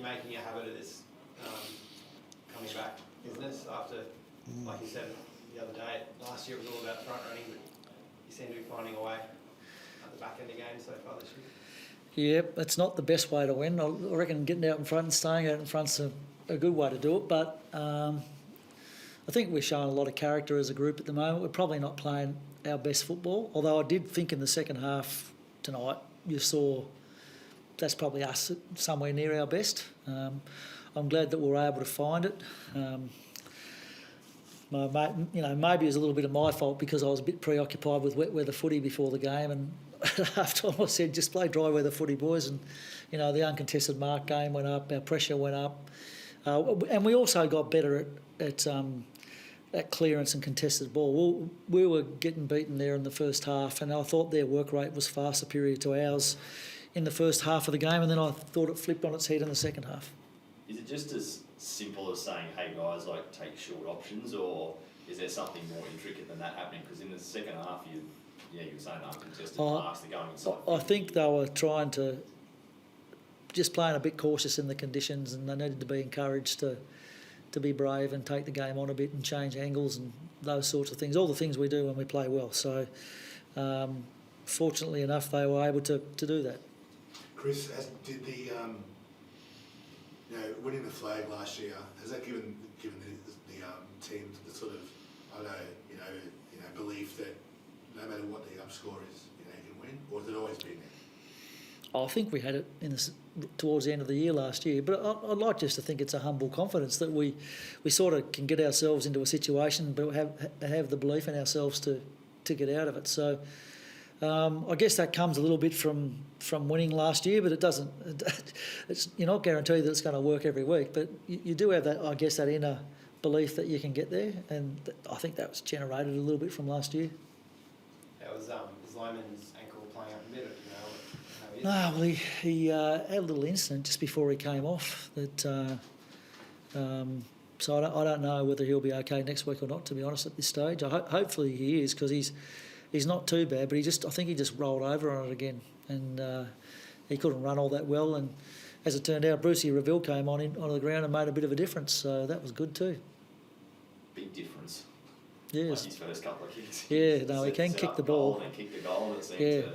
you're making a habit of this coming back business after, like you said the other day, last year it was all about front running, but you seem to be finding a way at the back end of games so far this year. Yep, it's not the best way to win. I reckon getting out in front and staying out in front's a good way to do it, but I think we're showing a lot of character as a group at the moment. We're probably not playing our best football, although I did think in the second half tonight you saw that's probably us somewhere near our best. I'm glad that we were able to find it. Maybe it was a little bit of my fault because I was a bit preoccupied with wet weather footy before the game, and after I said just play dry weather footy, boys, and the uncontested mark game went up, our pressure went up, and we also got better at clearance and contested ball. We were getting beaten there in the first half, and I thought their work rate was far superior to ours in the first half of the game, and then I thought it flipped on its head in the second half. Is it just as simple as saying, hey guys, like take short options, or is there something more intricate than that happening? Because in the second half, you were saying uncontested marks, they're going inside. I think they were trying to just playing a bit cautious in the conditions, and they needed to be encouraged to be brave and take the game on a bit and change angles and those sorts of things. All the things we do when we play well. So, fortunately enough, they were able to do that. Chris, did the winning the flag last year, has that given the team the sort of belief that no matter what the score is, you can win, or has it always been there? I think we had it towards the end of the year last year, but I'd like just to think it's a humble confidence that we sort of can get ourselves into a situation, but have the belief in ourselves to get out of it. So I guess that comes a little bit from winning last year, but it doesn't. You're not guaranteed that it's going to work every week, but you do have that, I guess, that inner belief that you can get there, and I think that was generated a little bit from last year. How was Lyman's ankle playing up a bit? No, well, he had a little incident just before he came off. So I don't know whether he'll be okay next week or not, to be honest, at this stage. Hopefully he is, because he's not too bad, but I think he just rolled over on it again, and he couldn't run all that well. And as it turned out, Brucey Reville came onto the ground and made a bit of a difference, so that was good too. Big difference. Yes. Like his first couple of kicks. Yeah, no, he can kick the ball. And kick the goal. It seemed to...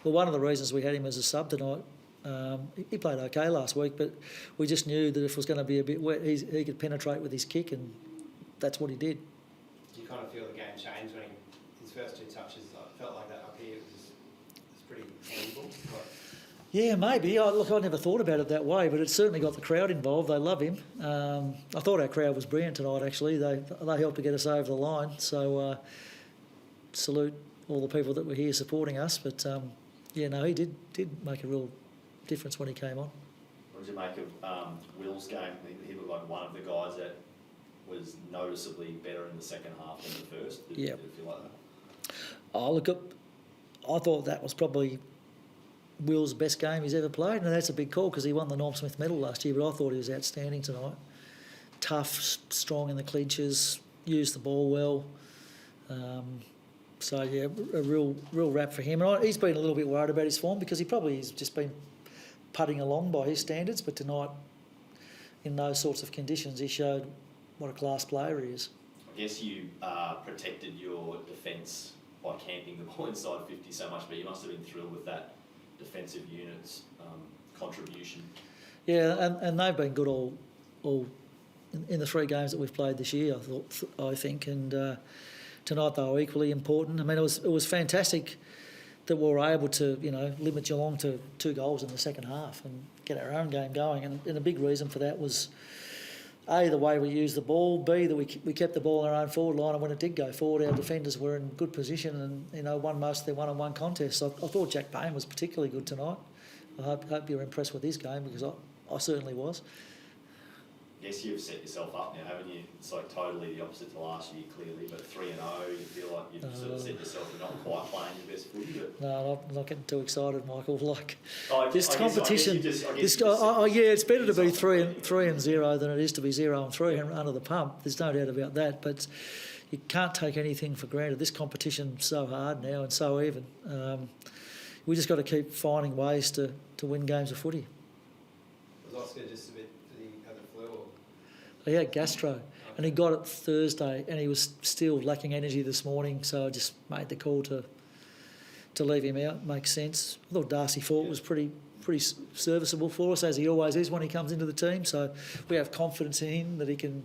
Well, one of the reasons we had him as a sub tonight, he played okay last week, but we just knew that if it was going to be a bit wet, he could penetrate with his kick, and that's what he did. Do you kind of feel the game changed when his first two touches? I felt like that up here was pretty tangible. Yeah, maybe. I never thought about it that way, but it certainly got the crowd involved. They love him. I thought our crowd was brilliant tonight, actually. They helped to get us over the line, so salute all the people that were here supporting us, but... he did make a real difference when he came on. What did you make of Will's game? He looked like one of the guys that was noticeably better in the second half than the first. Did you feel like that? I thought that was probably Will's best game he's ever played, and that's a big call because he won the Norm Smith medal last year, but I thought he was outstanding tonight. Tough, strong in the clinches, used the ball well. So, yeah, a real wrap for him. And he's been a little bit worried about his form because he probably has just been putting along by his standards, but tonight, in those sorts of conditions, he showed what a class player he is. I guess you protected your defence by camping the ball inside 50 so much, but you must have been thrilled with that defensive unit's contribution. Yeah, and they've been good all in the 3 games that we've played this year, I think, and... tonight they were equally important. I mean, it was fantastic that we were able to, limit Geelong to 2 goals in the second half and get our own game going. And a big reason for that was, A, the way we used the ball, B, that we kept the ball in our own forward line, and when it did go forward, our defenders were in good position and, won most of their one-on-one contests. So I thought Jack Payne was particularly good tonight. I hope you're impressed with his game, because I certainly was. Yes, you've set yourself up now, haven't you? It's like totally the opposite to last year, clearly, but 3-0, you feel like you've sort of set yourself, you're not quite playing your best footy. But... No, I'm not getting too excited, Michael. This I competition, it's better to be 3-0 than it is to be 0-3 under the pump. There's no doubt about that, but you can't take anything for granted. This competition's so hard now and so even. We just got to keep finding ways to win games of footy. There's Oscar just a bit? Did he have the flu? Or? He had gastro, and he got it Thursday, and he was still lacking energy this morning. So I just made the call to leave him out. Makes sense. I thought Darcy Fort was pretty serviceable for us, as he always is when he comes into the team. So we have confidence in him that he can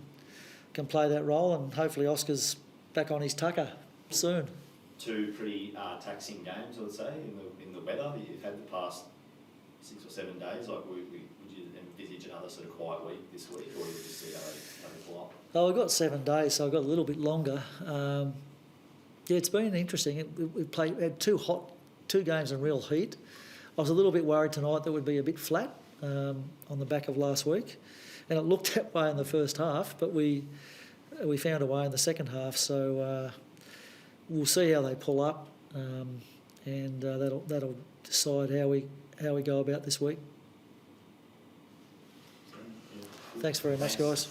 play that role, and hopefully Oscar's back on his tucker soon. 2 pretty taxing games, I would say, in the weather that you've had the past 6 or 7 days. Like, would you envisage another sort of quiet week this week, or you just see how they pull up? Oh, I've got 7 days, so I've got a little bit longer. Yeah, it's been interesting. We had 2 games in real heat. I was a little bit worried tonight that we'd be a bit flat on the back of last week, and it looked that way in the first half, but we found a way in the second half. So we'll see how they pull up, and that'll decide how we go about this week. Thanks very much, guys.